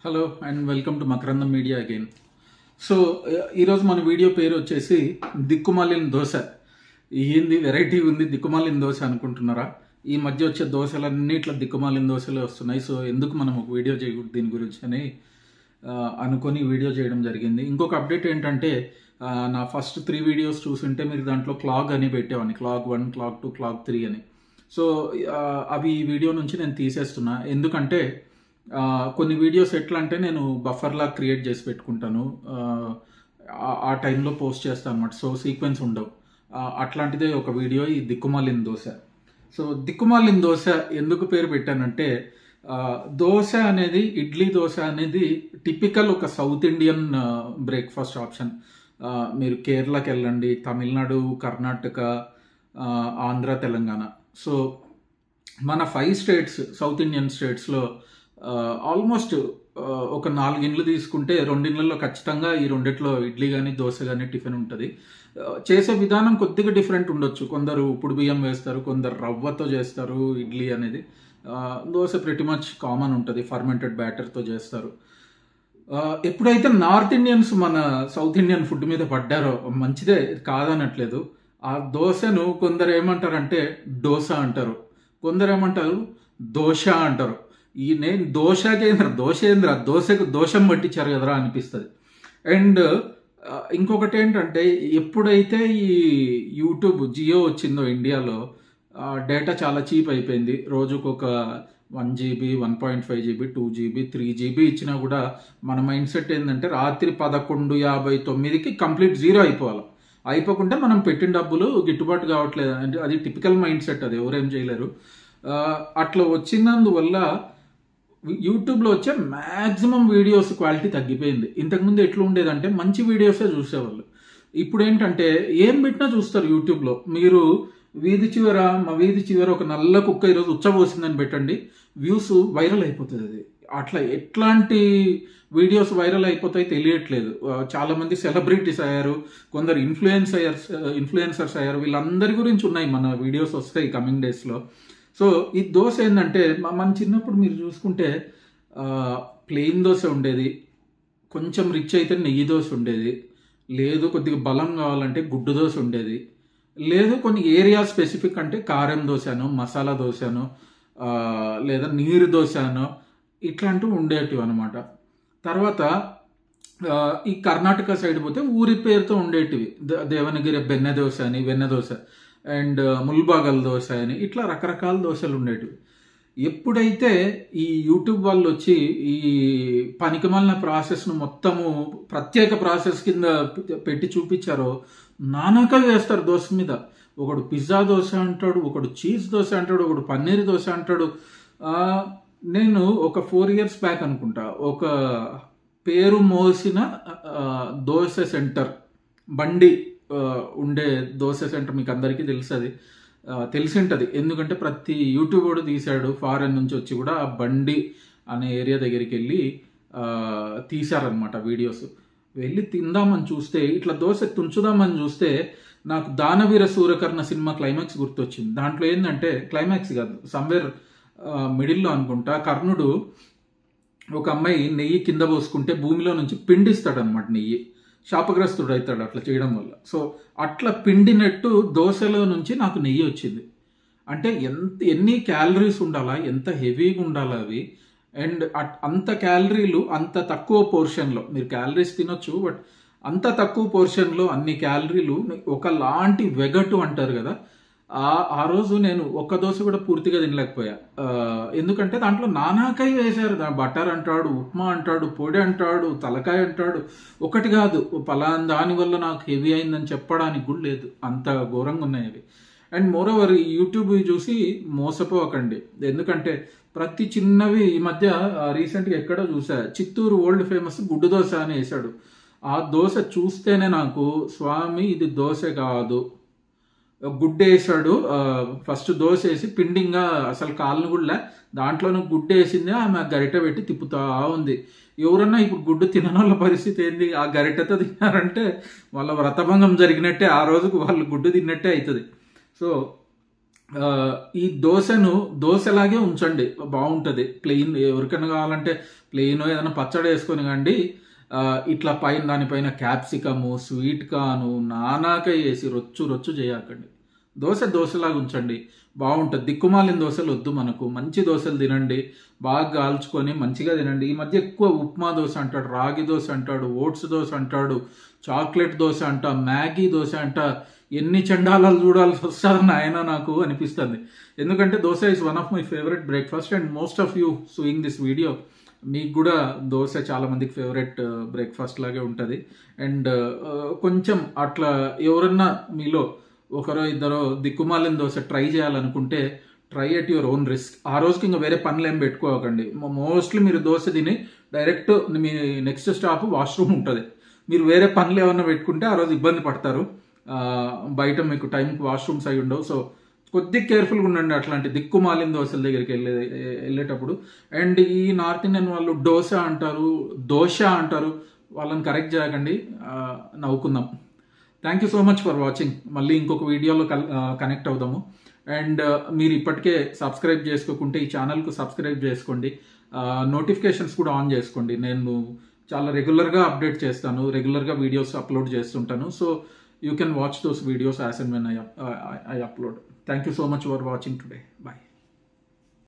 Hello and welcome to Makarandam media again. So ఈరోజు మన video పేరు వచ్చేసి దిక్కుమాలిన దోశ. ఏంది వెరైటీ ఉంది దిక్కుమాలిన దోశ అనుకుంటున్నారా? ఈ మధ్య వచ్చే దోశలన్నీ ఇట్లా దిక్కుమాలిన దోశలే వస్తున్నాయి. సో ఎందుకు మనం ఒక వీడియో చేయకూడదు దీని గురించి అని అనుకొని వీడియో చేయడం జరిగింది. ఇంకొక అప్డేట్ ఏంటంటే నా ఫస్ట్ 3 వీడియోస్ చూసుంటే మీరు దాంట్లో క్లాగ్ అని పెట్టేవాడిని, క్లాగ్ 1, క్లాగ్ 2, క్లాగ్ 3 అని. సో అవి ఈ వీడియో నుంచి నేను తీసేస్తున్నా. ఎందుకంటే కొన్ని వీడియోస్ ఎట్లా అంటే నేను బఫర్లా క్రియేట్ చేసి పెట్టుకుంటాను, ఆ టైంలో పోస్ట్ చేస్తాను అనమాట. సో సీక్వెన్స్ ఉండవు. అట్లాంటిదే ఒక వీడియో ఈ దిక్కుమాలిన దోశ. సో దిక్కుమాలిన దోశ ఎందుకు పేరు పెట్టానంటే దోశ అనేది, ఇడ్లీ దోశ అనేది టిపికల్ ఒక సౌత్ ఇండియన్ బ్రేక్ఫాస్ట్ ఆప్షన్. మీరు కేరళకి వెళ్ళండి, తమిళనాడు, కర్ణాటక, ఆంధ్ర, తెలంగాణ. సో మన 5 స్టేట్స్, సౌత్ ఇండియన్ స్టేట్స్లో ఆల్మోస్ట్ ఒక 4 ఇండ్లు తీసుకుంటే 2 ఇండ్లలో ఖచ్చితంగా ఈ రెండిట్లో ఇడ్లీ కానీ దోశ కానీ టిఫిన్ ఉంటుంది. చేసే విధానం కొద్దిగా డిఫరెంట్ ఉండొచ్చు. కొందరు ఉప్పుడు బియ్యం వేస్తారు, కొందరు రవ్వతో చేస్తారు ఇడ్లీ అనేది. దోశ ప్రెటీ మచ్ కామన్ ఉంటుంది, ఫర్మెంటెడ్ బ్యాటర్తో చేస్తారు. ఎప్పుడైతే నార్త్ ఇండియన్స్ మన సౌత్ ఇండియన్ ఫుడ్ మీద పడ్డారో, మంచిదే కాదనట్లేదు, ఆ దోశను కొందరు ఏమంటారంటే దోశ అంటారు, కొందరు ఏమంటారు దోశ అంటారు. నేను దోశేంద్ర దోశకు దోషం పట్టించారు కదరా అనిపిస్తుంది. అండ్ ఇంకొకటి ఏంటంటే ఎప్పుడైతే ఈ యూట్యూబ్ జియో వచ్చిందో ఇండియాలో, డేటా చాలా చీప్ అయిపోయింది. రోజుకు ఒక 1 GB, 1.5 GB, 2 GB, 3 GB ఇచ్చినా కూడా మన మైండ్ సెట్ ఏంటంటే రాత్రి 11:59కి కంప్లీట్ జీరో అయిపోవాలి. అయిపోకుంటే మనం పెట్టిన డబ్బులు గిట్టుబాటు కావట్లేదు అంటే అది టిపికల్ మైండ్ సెట్, అది ఎవరేం చేయలేరు. అట్లా వచ్చినందువల్ల యూట్యూబ్లో వచ్చే మ్యాక్సిమం వీడియోస్ క్వాలిటీ తగ్గిపోయింది. ఇంతకుముందు ఎట్లా ఉండేదంటే మంచి వీడియోసే చూసేవాళ్ళు. ఇప్పుడు ఏంటంటే ఏం పెట్టినా చూస్తారు యూట్యూబ్లో. మీరు మా వీధి చివర ఒక నల్ల కుక్క ఈరోజు ఉచ్చబోసిందని పెట్టండి, వ్యూస్ వైరల్ అయిపోతుంది. అది అట్లా ఎట్లాంటి వీడియోస్ వైరల్ అయిపోతాయి తెలియట్లేదు. చాలామంది సెలబ్రిటీస్ అయ్యారు, కొందరు ఇన్ఫ్లుయెన్సర్స్ అయ్యారు. వీళ్ళందరి గురించి ఉన్నాయి మన వీడియోస్ వస్తాయి కమింగ్ డేస్లో. సో ఈ దోశ ఏంటంటే మన చిన్నప్పుడు మీరు చూసుకుంటే ప్లెయిన్ దోశ ఉండేది, కొంచెం రిచ్ అయితే నెయ్యి దోశ ఉండేది, లేదు కొద్దిగా బలం కావాలంటే గుడ్డు దోశ ఉండేది, లేదు కొన్ని ఏరియా స్పెసిఫిక్ అంటే కారం దోశనో, మసాలా దోశనో, లేదా నీరు దోశనో ఇట్లాంటివి ఉండేటివి అనమాట. తర్వాత ఈ కర్ణాటక సైడ్ పోతే ఊరి పేరుతో ఉండేటివి, దేవనగిరి బెన్నె దోశ అని, వెన్నె దోశ, అండ్ ముల్బాగల్ దోశ అని, ఇట్లా రకరకాల దోశలు ఉండేటివి. ఎప్పుడైతే ఈ యూట్యూబ్ వాళ్ళు వచ్చి ఈ పనికిమాలిన ప్రాసెస్ను మొత్తము ప్రత్యేక ప్రాసెస్ కింద పెట్టి చూపించారో, నానాక వేస్తారు దోశ మీద. ఒకడు పిజ్జా దోశ అంటాడు, ఒకడు చీజ్ దోశ అంటాడు, ఒకడు పన్నీర్ దోశ అంటాడు. నేను ఒక 4 years బ్యాక్ అనుకుంటా ఒక పేరు మోసిన దోశ సెంటర్, బండి ఉండే దోశ సెంటర్ మీకు అందరికీ తెలిసి ఉంటుంది. ఎందుకంటే ప్రతి యూట్యూబర్ తీశాడు, ఫారెన్ నుంచి వచ్చి కూడా ఆ బండి అనే ఏరియా దగ్గరికి వెళ్ళి తీశారనమాట వీడియోస్. వెళ్ళి తిందామని చూస్తే, ఇట్లా దోశ తుంచుదామని చూస్తే నాకు దానవీర సూరకర్ణ సినిమా క్లైమాక్స్ గుర్తొచ్చింది. దాంట్లో ఏంటంటే క్లైమాక్స్ కాదు, సమ్వేర్ మిడిల్లో అనుకుంటా, కర్ణుడు ఒక అమ్మాయి నెయ్యి కింద పోసుకుంటే భూమిలో నుంచి పిండిస్తాడు అనమాట, నెయ్యి శాపగ్రస్తుడు అవుతాడు అట్లా చేయడం వల్ల. సో అట్లా పిండినట్టు దోశలో నుంచి నాకు నెయ్యి వచ్చింది. అంటే ఎన్ని క్యాలరీస్ ఉండాలా, ఎంత హెవీగా ఉండాలా అవి. అండ్ అంత క్యాలరీలు అంత తక్కువ పోర్షన్లో, మీరు క్యాలరీస్ తినొచ్చు బట్ అంత తక్కువ పోర్షన్లో అన్ని క్యాలరీలు ఒకలాంటి వెగటు అంటారు కదా. ఆ రోజు నేను ఒక్క దోశ కూడా పూర్తిగా తినలేకపోయా. ఎందుకంటే దాంట్లో నానాకాయ వేశారు. బటర్ అంటాడు, ఉప్మా అంటాడు, పొడి అంటాడు, తలకాయ అంటాడు. ఒకటి కాదు, పలానా దానివల్ల నాకు హెవీ అయిందని చెప్పడానికి కూడా లేదు, అంత ఘోరంగా ఉన్నాయి అవి. అండ్ మోరోవర్ యూట్యూబ్ చూసి మోసపోకండి. ఎందుకంటే ప్రతి చిన్నవి ఈ మధ్య రీసెంట్గా ఎక్కడో చూసా, చిత్తూరు ఓల్డ్ ఫేమస్ గుడ్డు దోశ అని వేశాడు. ఆ దోశ చూస్తేనే నాకు స్వామి ఇది దోశ కాదు, గుడ్డు వేసాడు. ఫస్ట్ దోశ వేసి పిండింగా అసలు కాళ్ళను కూడా దాంట్లోనూ గుడ్డు వేసింది, ఆమె గరిటె పెట్టి తిప్పుతా ఉంది. ఎవరన్నా ఇప్పుడు గుడ్డు తిననోళ్ళ పరిస్థితి ఏంది? ఆ గరిటెతో తిన్నారంటే వాళ్ళ వ్రతభంగం జరిగినట్టే, ఆ రోజుకు వాళ్ళు గుడ్డు తిన్నట్టే అవుతుంది. సో ఈ దోశను దోశలాగే ఉంచండి, బాగుంటుంది. ప్లెయిన్ ఎవరికైనా కావాలంటే ప్లెయిన్ ఏదైనా పచ్చడి వేసుకొని కండి, ఇట్లా పైన దానిపైన క్యాప్సికము, స్వీట్ కార్ను, నానాక వేసి రొచ్చు రొచ్చు చేయకండి. దోశలాగా ఉంచండి, బాగుంటుంది. దిక్కుమాలిన దోశలు వద్దు మనకు, మంచి దోశలు తినండి, బాగా కాల్చుకొని మంచిగా తినండి. ఈ మధ్య ఎక్కువ ఉప్మా దోశ అంటాడు, రాగి దోశ అంటాడు, ఓట్స్ దోశ అంటాడు, చాక్లెట్ దోశ అంట, మ్యాగీ దోశ అంట. ఎన్ని చండాలాలు చూడాల్సి వస్తుందని ఆయన నాకు అనిపిస్తుంది. ఎందుకంటే dosa is one of my favourite breakfast and most of you sewing this video, మీకు కూడా దోశ చాలా మందికి ఫేవరెట్ బ్రేక్ఫాస్ట్ లాగే ఉంటుంది. అండ్ కొంచెం అట్లా ఎవరన్నా మీలో ఒకరో ఇద్దరో దిక్కుమాలిన దోశ ట్రై చేయాలనుకుంటే try at your own risk. ఆ రోజుకి ఇంకా వేరే పనులు ఏం పెట్టుకోకండి. మోస్ట్లీ మీరు దోశ తిని డైరెక్ట్ మీ నెక్స్ట్ స్టాప్ వాష్రూమ్ ఉంటుంది. మీరు వేరే పనులు ఏమన్నా పెట్టుకుంటే ఆ రోజు ఇబ్బంది పడతారు. బయట మీకు టైంకి వాష్రూమ్స్ అయి ఉండవు. సో కొద్దిగా కేర్ఫుల్గా ఉండండి అట్లాంటి దిక్కుమాలిన దోశల దగ్గరికి వెళ్ళేటప్పుడు. అండ్ ఈ నార్త్ ఇండియన్ వాళ్ళు దోశ అంటారు, వాళ్ళని కరెక్ట్ చేయకండి. నవ్వుకుందాం. Thank you so much for watching. మళ్ళీ ఇంకొక వీడియోలో కనెక్ట్ అవుదాము. అండ్ మీరు ఇప్పటికే సబ్స్క్రైబ్ చేసుకోకుంటే ఈ ఛానల్కు సబ్స్క్రైబ్ చేసుకోండి, నోటిఫికేషన్స్ కూడా ఆన్ చేసుకోండి. నేను చాలా రెగ్యులర్గా అప్డేట్ చేస్తాను, రెగ్యులర్గా వీడియోస్ అప్లోడ్ చేస్తుంటాను. So you can watch those videos as and when I upload. Thank you so much for watching today. Bye.